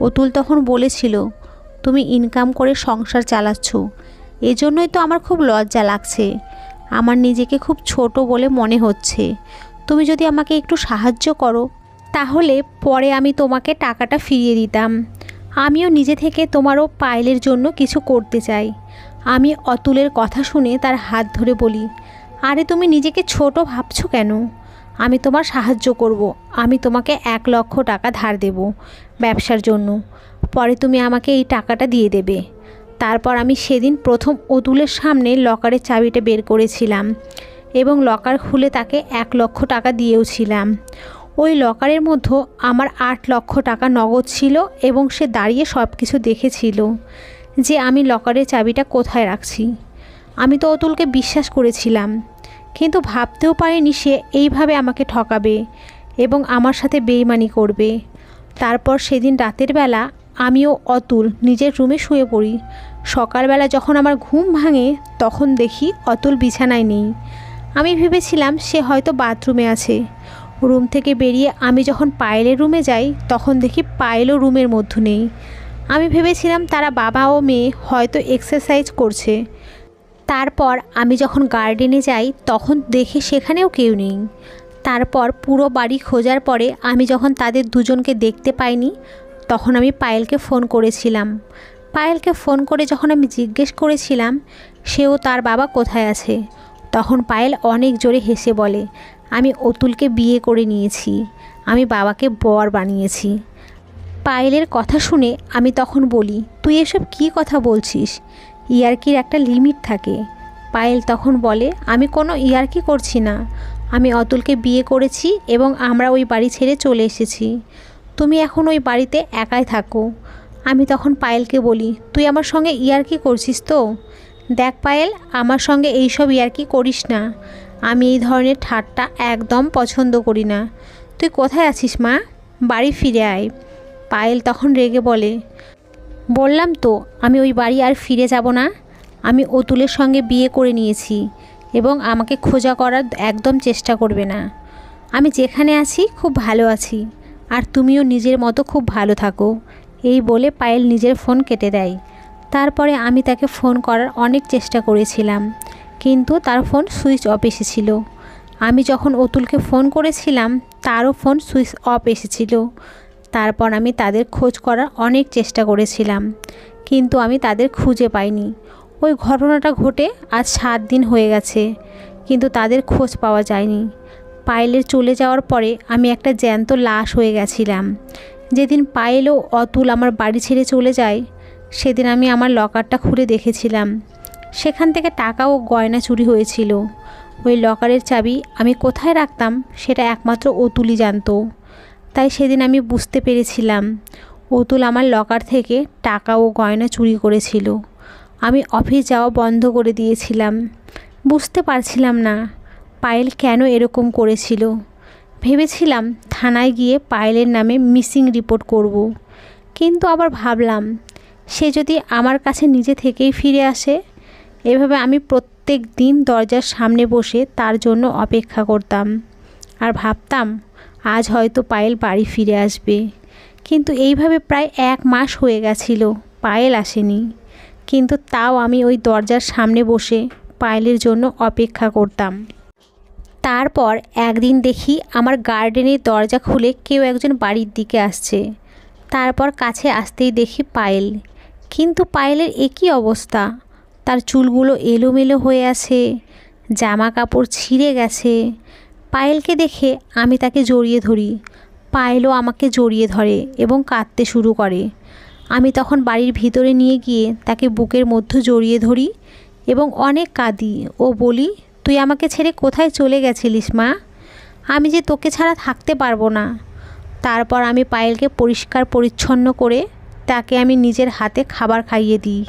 অতুল তখন বলেছিল তুমি ইনকাম করে সংসার চালাচ্ছ, এজন্যই তো আমার খুব লজ্জা লাগছে। আমার নিজেকে খুব ছোট বলে মনে হচ্ছে। তুমি যদি আমাকে একটু সাহায্য করো তাহলে পরে আমি তোমাকে টাকাটা ফিরিয়ে দিতাম। আমিও নিজে থেকে তোমারও পায়েলের জন্য কিছু করতে চাই। আমি অতুলের কথা শুনে তার হাত ধরে বলি, আরে তুমি নিজেকে ছোট ভাবছো কেন? আমি তোমার সাহায্য করব। আমি তোমাকে 1 লক্ষ টাকা ধার দেব ব্যবসার জন্য, পরে তুমি আমাকে এই টাকাটা দিয়ে দেবে। তারপর আমি সেদিন প্রথম অতুলের সামনে লকারের চাবিটা বের করেছিলাম এবং লকার খুলে তাকে 1 লক্ষ টাকা দিয়েওছিলাম। ওই লকারের মধ্যে আমার 8 লক্ষ টাকা নগদ ছিল এবং সে দাঁড়িয়ে সব কিছু দেখেছিল যে আমি লকারের চাবিটা কোথায় রাখছি। আমি তো অতুলকে বিশ্বাস করেছিলাম, কিন্তু ভাবতেও পারিনি সে এইভাবে আমাকে ঠকাবে এবং আমার সাথে বেইমানি করবে। তারপর সেদিন রাতের বেলা আমিও অতুল নিজের রুমে শুয়ে পড়ি। সকালবেলা যখন আমার ঘুম ভাঙে তখন দেখি অতুল বিছানায় নেই। আমি ভেবেছিলাম সে হয়তো বাথরুমে আছে। রুম থেকে বেরিয়ে আমি যখন পায়েলের রুমে যাই তখন দেখি পায়েলও রুমের মধ্যে নেই। আমি ভেবেছিলাম তারা বাবা ও মেয়ে হয়তো এক্সারসাইজ করছে। তারপর আমি যখন গার্ডেনে যাই তখন দেখি সেখানেও কেউ নেই। তারপর পুরো বাড়ি খোঁজার পরে আমি যখন তাদের দুজনকে দেখতে পাইনি তখন আমি পায়েলকে ফোন করেছিলাম। পায়েলকে ফোন করে যখন আমি জিজ্ঞেস করেছিলাম সেও তার বাবা কোথায় আছে, তখন পায়েল অনেক জোরে হেসে বলে আমি অতুলকে বিয়ে করে নিয়েছি, আমি বাবাকে বর বানিয়েছি। পায়েলের কথা শুনে আমি তখন বলি তুই এসব কী কথা বলছিস? ইয়ার্কির একটা লিমিট থাকে। পায়েল তখন বলে আমি কোনো ইয়ার্কি করছি না, আমি অতুলকে বিয়ে করেছি এবং আমরা ওই বাড়ি ছেড়ে চলে এসেছি। তুমি এখন ওই বাড়িতে একাই থাকো। আমি তখন পায়েলকে বলি তুই আমার সঙ্গে ইয়ার্কি করছিস তো? দেখ পায়েল, আমার সঙ্গে এইসব ইয়ার্কি করিস না। আমি এই ধরনের ঠাট্টা একদম পছন্দ করি না। তুই কোথায় আছিস মা? বাড়ি ফিরে আয়। পায়েল তখন রেগে বলে বললাম তো আমি ওই বাড়ি আর ফিরে যাব না। আমি অতুলের সঙ্গে বিয়ে করে নিয়েছি এবং আমাকে খোঁজা করার একদম চেষ্টা করবে না। আমি যেখানে আছি খুব ভালো আছি, আর তুমিও নিজের মতো খুব ভালো থাকো। এই বলে পায়েল নিজের ফোন কেটে দেয়। তারপরে আমি তাকে ফোন করার অনেক চেষ্টা করেছিলাম, কিন্তু তার ফোন সুইচ অফ এসেছিল। আমি যখন অতুলকে ফোন করেছিলাম তারও ফোন সুইচ অফ এসেছিল। তারপর আমি তাদের খোঁজ করার অনেক চেষ্টা করেছিলাম, কিন্তু আমি তাদের খুঁজে পাইনি। ওই ঘটনাটা ঘটে আজ 7 দিন হয়ে গেছে, কিন্তু তাদের খোঁজ পাওয়া যায়নি। পায়েলের চলে যাওয়ার পরে আমি একটা জ্যান্ত লাশ হয়ে গেছিলাম। যেদিন পায়েল ও অতুল আমার বাড়ি ছেড়ে চলে যায়, সেদিন আমি আমার লকারটা খুলে দেখেছিলাম। সেখান থেকে টাকা ও গয়না চুরি হয়েছিল। ওই লকারের চাবি আমি কোথায় রাখতাম সেটা একমাত্র অতুলই জানতো। তাই সেদিন আমি বুঝতে পেরেছিলাম অতুল আমার লকার থেকে টাকা ও গয়না চুরি করেছিল। আমি অফিস যাওয়া বন্ধ করে দিয়েছিলাম। বুঝতে পারছিলাম না পায়েল কেন এরকম করেছিল। ভেবেছিলাম থানায় গিয়ে পায়েলের নামে মিসিং রিপোর্ট করব, কিন্তু আবার ভাবলাম সে যদি আমার কাছে নিজে থেকেই ফিরে আসে। এভাবে আমি প্রত্যেক দিন দরজার সামনে বসে তার জন্য অপেক্ষা করতাম আর ভাবতাম আজ হয়তো পায়েল বাড়ি ফিরে আসবে। কিন্তু এইভাবে প্রায় 1 মাস হয়ে গেছিল, পায়েল আসেনি। কিন্তু তাও আমি ওই দরজার সামনে বসে পায়েলের জন্য অপেক্ষা করতাম। তারপর একদিন দেখি আমার গার্ডেনের দরজা খুলে কেউ একজন বাড়ির দিকে আসছে। তারপর কাছে আসতেই দেখি পায়েল। কিন্তু পায়েলের একই অবস্থা, তার চুলগুলো এলোমেলো হয়ে আছে, জামা কাপড় ছিঁড়ে গেছে। পায়েলকে দেখে আমি তাকে জড়িয়ে ধরি। পায়েলও আমাকে জড়িয়ে ধরে এবং কাঁদতে শুরু করে। আমি তখন বাড়ির ভিতরে নিয়ে গিয়ে তাকে বুকের মধ্যে জড়িয়ে ধরি এবং অনেক কাঁদি ও বলি, তুই আমাকে ছেড়ে কোথায় চলে গেছিলিস মা? আমি যে তোকে ছাড়া থাকতে পারবো না। তারপর আমি পায়েলকে পরিষ্কার পরিচ্ছন্ন করে তাকে আমি নিজের হাতে খাবার খাইয়ে দিই।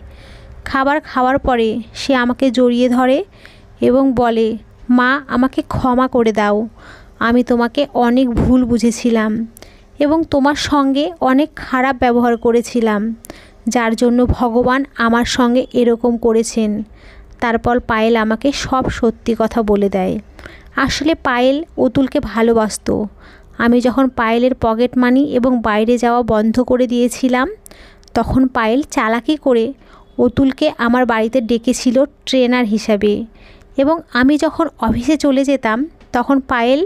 খাবার খাওয়ার পরে সে আমাকে জড়িয়ে ধরে এবং বলে, মা আমাকে ক্ষমা করে দাও। আমি তোমাকে অনেক ভুল বুঝেছিলাম এবং তোমার সঙ্গে অনেক খারাপ ব্যবহার করেছিলাম, যার জন্য ভগবান আমার সঙ্গে এরকম করেছেন। তারপর পায়েল আমাকে সব সত্যি কথা বলে দেয়। আসলে পায়েল অতুলকে ভালোবাসতো। আমি যখন পায়েলের পকেট মানি এবং বাইরে যাওয়া বন্ধ করে দিয়েছিলাম, তখন পায়েল চালাকি করে অতুলকে আমার বাড়িতে ডেকেছিল ট্রেনার হিসাবে। এবং আমি যখন অফিসে চলে যেতাম তখন পায়েল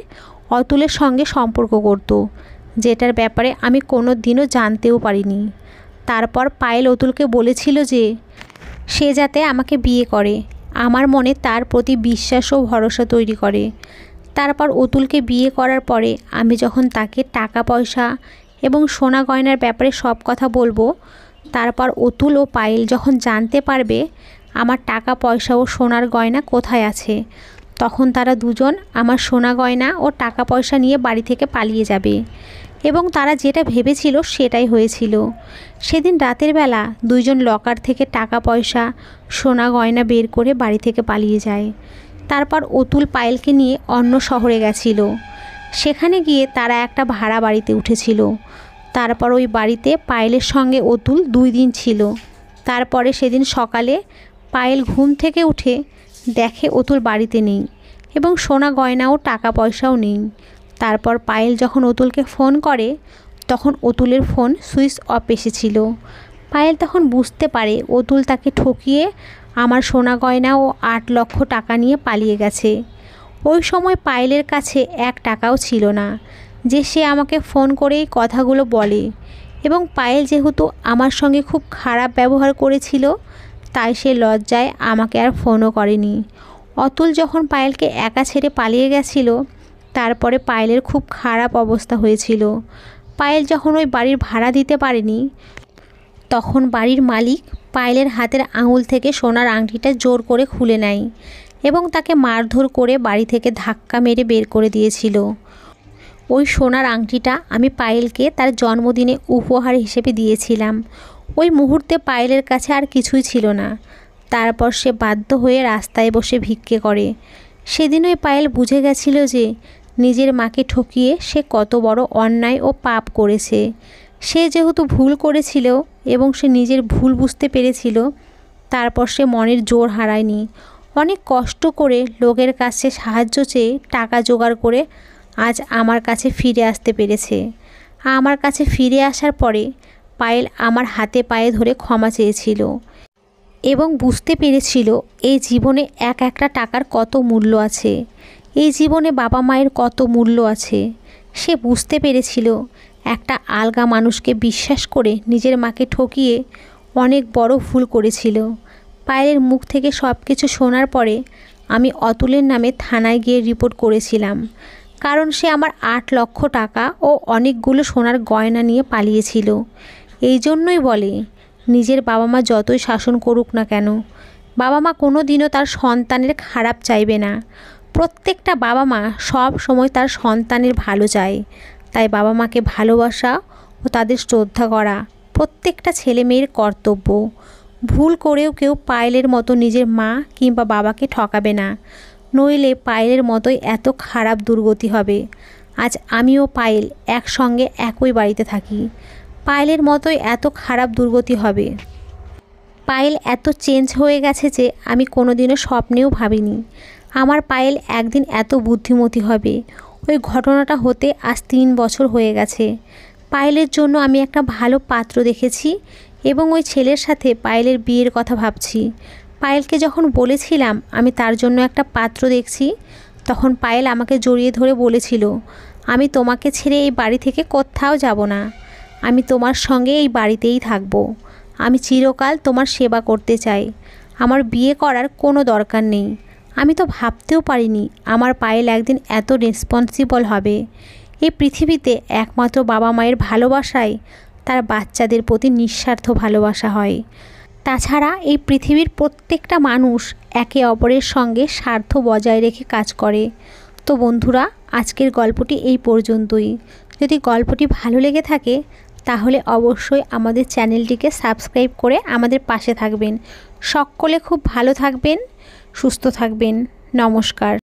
অতুলের সঙ্গে সম্পর্ক করত, যেটার ব্যাপারে আমি কোনো দিনও জানতেও পারিনি। তারপর পায়েল অতুলকে বলেছিল যে সে যাতে আমাকে বিয়ে করে, আমার মনে তার প্রতি বিশ্বাস ও ভরসা তৈরি করে। তারপর অতুলকে বিয়ে করার পরে আমি যখন তাকে টাকা পয়সা এবং সোনা গয়নার ব্যাপারে সব কথা বলবো, তারপর অতুল ও পায়েল যখন জানতে পারবে আমার টাকা পয়সা ও সোনার গয়না কোথায় আছে, তখন তারা দুজন আমার সোনা গয়না ও টাকা পয়সা নিয়ে বাড়ি থেকে পালিয়ে যাবে। এবং তারা যেটা ভেবেছিল সেটাই হয়েছিল। সেদিন রাতের বেলা দুইজন লকার থেকে টাকা পয়সা সোনা গয়না বের করে বাড়ি থেকে পালিয়ে যায়। তারপর অতুল পায়েলকে নিয়ে অন্য শহরে গেছিল। সেখানে গিয়ে তারা একটা ভাড়া বাড়িতে উঠেছিল। তারপর ওই বাড়িতে পায়েলের সঙ্গে অতুল 2 দিন ছিল। তারপরে সেদিন সকালে পায়েল ঘুম থেকে উঠে দেখে অতুল বাড়িতে নেই এবং সোনা গয়না ও টাকা পয়সাও নেই। তারপর পায়েল যখন অতুলকে ফোন করে তখন অতুলের ফোন সুইচ অফ এসেছিল। পায়েল তখন বুঝতে পারে অতুল তাকে ঠকিয়ে আমার সোনা গয়না ও 8 লক্ষ টাকা নিয়ে পালিয়ে গেছে। ওই সময় পায়েলের কাছে 1 টাকাও ছিল না যে সে আমাকে ফোন করেই কথাগুলো বলে। এবং পায়েল যেহেতু আমার সঙ্গে খুব খারাপ ব্যবহার করেছিল, তাই সে লজ্জায় আমাকে আর ফোনও করেনি। অতুল যখন পায়েলকে একা ছেড়ে পালিয়ে গেছিল, তারপরে পায়েলের খুব খারাপ অবস্থা হয়েছিল। পায়েল যখন ওই বাড়ির ভাড়া দিতে পারেনি, তখন বাড়ির মালিক পায়েলের হাতের আঙুল থেকে সোনার আংটিটা জোর করে খুলে নেয় এবং তাকে মারধর করে বাড়ি থেকে ধাক্কা মেরে বের করে দিয়েছিল। ওই সোনার আংটিটা আমি পায়েলকে তার জন্মদিনে উপহার হিসেবে দিয়েছিলাম। ওই মুহূর্তে পায়েলের কাছে আর কিছুই ছিল না। তারপর সে বাধ্য হয়ে রাস্তায় বসে ভিক্ষে করে। সেদিনই পায়েল বুঝে গেছিল যে নিজের মাকে ঠকিয়ে সে কত বড় অন্যায় ও পাপ করেছে। সে যেহেতু ভুল করেছিল এবং সে নিজের ভুল বুঝতে পেরেছিল, তারপর সে মনের জোর হারায়নি। অনেক কষ্ট করে লোকের কাছে সাহায্য চেয়ে টাকা জোগাড় করে আজ আমার কাছে ফিরে আসতে পেরেছে। আমার কাছে ফিরে আসার পরে পায়েল আমার হাতে পায়ে ধরে ক্ষমা চেয়েছিল এবং বুঝতে পেরেছিল এই জীবনে এক একটা টাকার কত মূল্য আছে, এই জীবনে বাবা মায়ের কত মূল্য আছে। সে বুঝতে পেরেছিল একটা আলগা মানুষকে বিশ্বাস করে নিজের মাকে ঠকিয়ে অনেক বড় ভুল করেছিল। পায়েলের মুখ থেকে সব কিছু শোনার পরে আমি অতুলের নামে থানায় গিয়ে রিপোর্ট করেছিলাম, কারণ সে আমার 8 লক্ষ টাকা ও অনেকগুলো সোনার গয়না নিয়ে পালিয়েছিল। এই জন্যই বলে, নিজের বাবা মা যতই শাসন করুক না কেন, বাবা মা কোনো দিনও তার সন্তানের খারাপ চাইবে না। প্রত্যেকটা বাবা মা সব সময় তার সন্তানের ভালো চায়। তাই বাবা মাকে ভালোবাসা ও তাদের শ্রদ্ধা করা প্রত্যেকটা ছেলে মেয়ের কর্তব্য। ভুল করেও কেউ পায়েলের মতো নিজের মা কিংবা বাবাকে ঠকাবে না, নইলে পায়েলের মতোই এত খারাপ দুর্গতি হবে। আজ আমিও পায়েল একসঙ্গে একই বাড়িতে থাকি, পায়েলের মতোই এত খারাপ দুর্গতি হবে। পায়েল এত চেঞ্জ হয়ে গেছে যে আমি কোনোদিনও স্বপ্নেও ভাবিনি আমার পায়েল একদিন এত বুদ্ধিমতী হবে। ওই ঘটনাটা হতে আজ 3 বছর হয়ে গেছে। পায়েলের জন্য আমি একটা ভালো পাত্র দেখেছি এবং ওই ছেলের সাথে পায়েলের বিয়ের কথা ভাবছি। পায়েলকে যখন বলেছিলাম আমি তার জন্য একটা পাত্র দেখছি, তখন পায়েল আমাকে জড়িয়ে ধরে বলেছিল, আমি তোমাকে ছেড়ে এই বাড়ি থেকে কোথাও যাব না, আমি তোমার সঙ্গে এই বাড়িতেই থাকব, আমি চিরকাল তোমার সেবা করতে চাই, আমার বিয়ে করার কোনো দরকার নেই। আমি তো ভাবতেও পারিনি আমার পায়েল একদিন এত রেসপন্সিবল হবে। এই পৃথিবীতে একমাত্র বাবা মায়ের ভালোবাসায় তার বাচ্চাদের প্রতি নিঃস্বার্থ ভালোবাসা হয়। তাছাড়া এই পৃথিবীর প্রত্যেকটা মানুষ একে অপরের সঙ্গে স্বার্থ বজায় রেখে কাজ করে। তো বন্ধুরা, আজকের গল্পটি এই পর্যন্তই। যদি গল্পটি ভালো লেগে থাকে তাহলে অবশ্যই আমাদের চ্যানেলটিকে সাবস্ক্রাইব করে আমাদের পাশে থাকবেন। সকলে খুব ভালো থাকবেন, সুস্থ থাকবেন। নমস্কার।